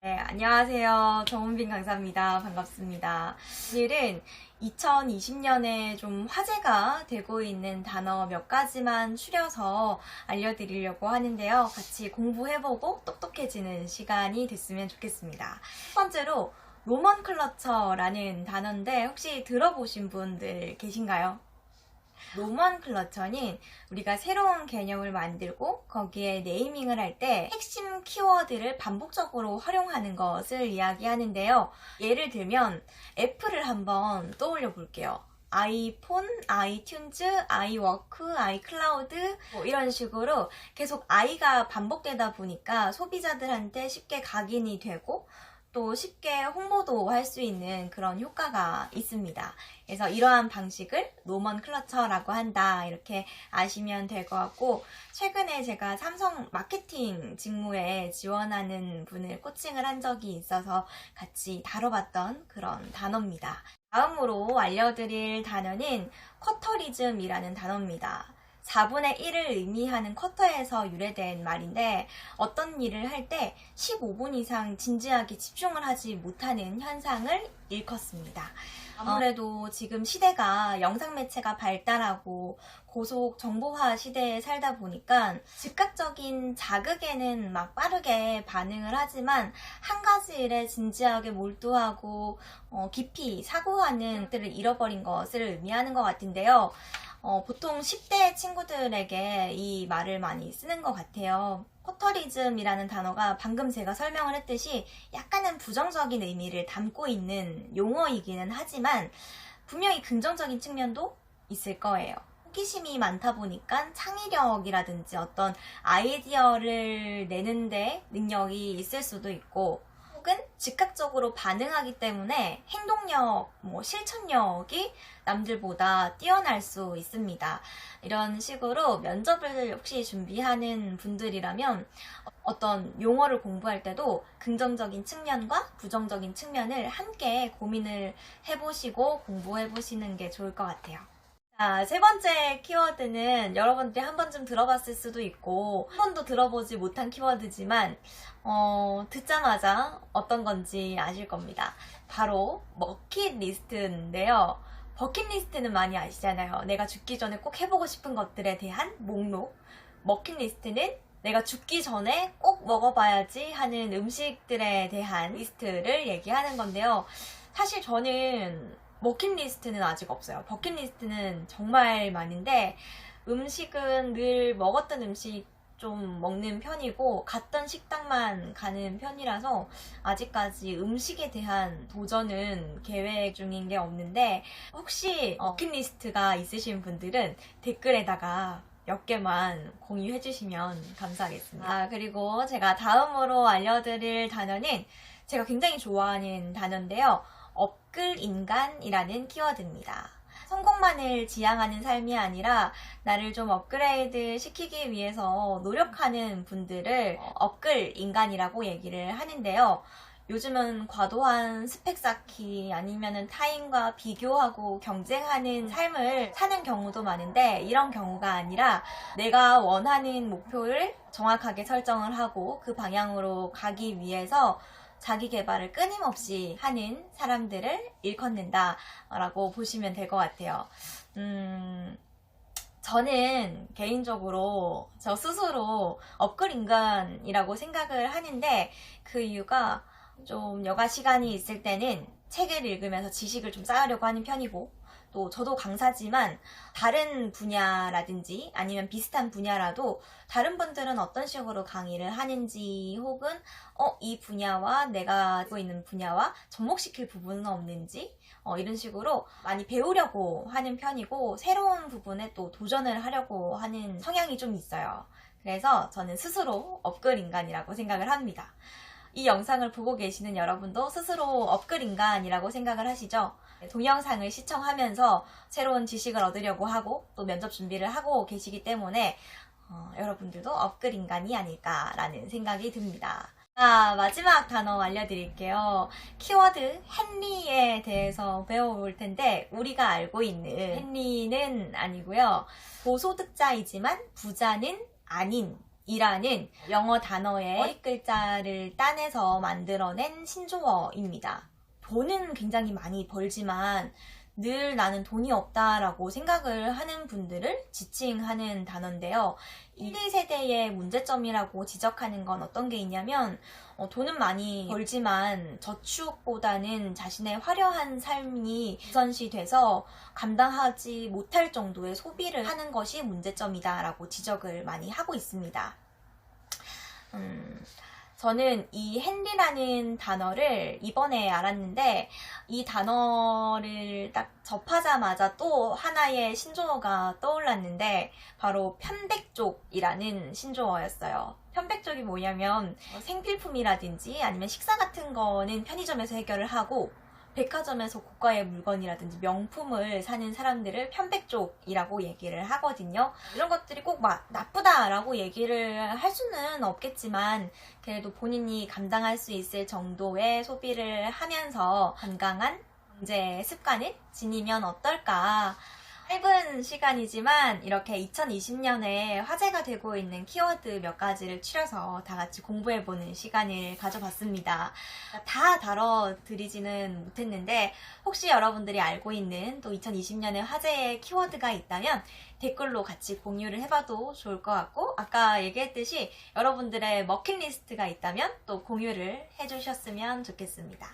네, 안녕하세요. 정은빈 강사입니다. 반갑습니다. 오늘은 2020년에 좀 화제가 되고 있는 단어 몇 가지만 추려서 알려드리려고 하는데요. 같이 공부해보고 똑똑해지는 시간이 됐으면 좋겠습니다. 첫 번째로 노먼클러처라는 단어인데 혹시 들어보신 분들 계신가요? 노먼클러처는 우리가 새로운 개념을 만들고 거기에 네이밍을 할 때 핵심 키워드를 반복적으로 활용하는 것을 이야기하는데요. 예를 들면 애플을 한번 떠올려 볼게요. 아이폰, 아이튠즈, 아이워크, 아이클라우드 이런 식으로 계속 아이가 반복되다 보니까 소비자들한테 쉽게 각인이 되고 또 쉽게 홍보도 할 수 있는 그런 효과가 있습니다. 그래서 이러한 방식을 노먼클러처라고 한다 이렇게 아시면 될 것 같고, 최근에 제가 삼성 마케팅 직무에 지원하는 분을 코칭을 한 적이 있어서 같이 다뤄봤던 그런 단어입니다. 다음으로 알려드릴 단어는 쿼터리즘이라는 단어입니다. 4분의 1을 의미하는 쿼터에서 유래된 말인데, 어떤 일을 할 때 15분 이상 진지하게 집중을 하지 못하는 현상을 일컫습니다. 아무래도 지금 시대가 영상 매체가 발달하고 고속 정보화 시대에 살다 보니까 즉각적인 자극에는 막 빠르게 반응을 하지만 한 가지 일에 진지하게 몰두하고 깊이 사고하는 것들을 잃어버린 것을 의미하는 것 같은데요. 보통 10대 친구들에게 이 말을 많이 쓰는 것 같아요. 쿼터리즘이라는 단어가 방금 제가 설명을 했듯이 약간은 부정적인 의미를 담고 있는 용어이기는 하지만 분명히 긍정적인 측면도 있을 거예요. 호기심이 많다 보니까 창의력이라든지 어떤 아이디어를 내는데 능력이 있을 수도 있고, 혹은 즉각적으로 반응하기 때문에 행동력, 실천력이 남들보다 뛰어날 수 있습니다. 이런 식으로 면접을 혹시 준비하는 분들이라면 어떤 용어를 공부할 때도 긍정적인 측면과 부정적인 측면을 함께 고민을 해보시고 공부해보시는 게 좋을 것 같아요. 자, 세 번째 키워드는 여러분들이 한 번쯤 들어봤을 수도 있고 한 번도 들어보지 못한 키워드지만 듣자마자 어떤 건지 아실 겁니다. 바로 버킷리스트인데요. 버킷리스트는 많이 아시잖아요. 내가 죽기 전에 꼭 해보고 싶은 것들에 대한 목록. 버킷리스트는 내가 죽기 전에 꼭 먹어봐야지 하는 음식들에 대한 리스트를 얘기하는 건데요. 사실 저는 버킷리스트는 아직 없어요. 버킷리스트는 정말 많은데, 음식은 늘 먹었던 음식 좀 먹는 편이고 갔던 식당만 가는 편이라서 아직까지 음식에 대한 도전은 계획 중인 게 없는데, 혹시 버킷리스트가 있으신 분들은 댓글에다가 몇 개만 공유해 주시면 감사하겠습니다. 그리고 제가 다음으로 알려드릴 단어는 제가 굉장히 좋아하는 단어인데요. 업글인간이라는 키워드입니다. 성공만을 지향하는 삶이 아니라 나를 좀 업그레이드 시키기 위해서 노력하는 분들을 업글인간이라고 얘기를 하는데요. 요즘은 과도한 스펙 쌓기 아니면은 타인과 비교하고 경쟁하는 삶을 사는 경우도 많은데, 이런 경우가 아니라 내가 원하는 목표를 정확하게 설정을 하고 그 방향으로 가기 위해서 자기 개발을 끊임없이 하는 사람들을 일컫는다 라고 보시면 될 것 같아요. 저는 개인적으로 저 스스로 업글인간이라고 생각을 하는데, 그 이유가 좀 여가 시간이 있을 때는 책을 읽으면서 지식을 좀 쌓으려고 하는 편이고, 또 저도 강사지만 다른 분야라든지 아니면 비슷한 분야라도 다른 분들은 어떤 식으로 강의를 하는지, 혹은 이 분야와 내가 알고 있는 분야와 접목시킬 부분은 없는지 이런 식으로 많이 배우려고 하는 편이고, 새로운 부분에 또 도전을 하려고 하는 성향이 좀 있어요. 그래서 저는 스스로 업글인간이라고 생각을 합니다. 이 영상을 보고 계시는 여러분도 스스로 업글인간이라고 생각을 하시죠? 동영상을 시청하면서 새로운 지식을 얻으려고 하고 또 면접 준비를 하고 계시기 때문에 여러분들도 업글인간이 아닐까라는 생각이 듭니다. 자, 마지막 단어 알려드릴게요. 키워드 헨리에 대해서 배워볼 텐데, 우리가 알고 있는 헨리는 아니고요. 고소득자이지만 부자는 아닌 이라는 영어 단어의 어릿 글자를 따내서 만들어낸 신조어입니다. 돈은 굉장히 많이 벌지만 늘 나는 돈이 없다라고 생각을 하는 분들을 지칭하는 단어인데요. 1, 2세대의 문제점이라고 지적하는 건 어떤 게 있냐면 돈은 많이 벌지만 저축보다는 자신의 화려한 삶이 우선시돼서 감당하지 못할 정도의 소비를 하는 것이 문제점이다라고 지적을 많이 하고 있습니다. 저는 이 헨리라는 단어를 이번에 알았는데 이 단어를 딱 접하자마자 또 하나의 신조어가 떠올랐는데 바로 편백족이라는 신조어였어요. 편백족이 뭐냐면 생필품이라든지 아니면 식사 같은 거는 편의점에서 해결을 하고 백화점에서 고가의 물건이라든지 명품을 사는 사람들을 편백족이라고 얘기를 하거든요. 이런 것들이 꼭 막 나쁘다라고 얘기를 할 수는 없겠지만 그래도 본인이 감당할 수 있을 정도의 소비를 하면서 건강한 경제 습관을 지니면 어떨까. 짧은 시간이지만 이렇게 2020년에 화제가 되고 있는 키워드 몇 가지를 추려서 다 같이 공부해보는 시간을 가져봤습니다. 다 다뤄드리지는 못했는데 혹시 여러분들이 알고 있는 또 2020년에 화제의 키워드가 있다면 댓글로 같이 공유를 해봐도 좋을 것 같고 아까 얘기했듯이 여러분들의 버킷리스트가 있다면 또 공유를 해주셨으면 좋겠습니다.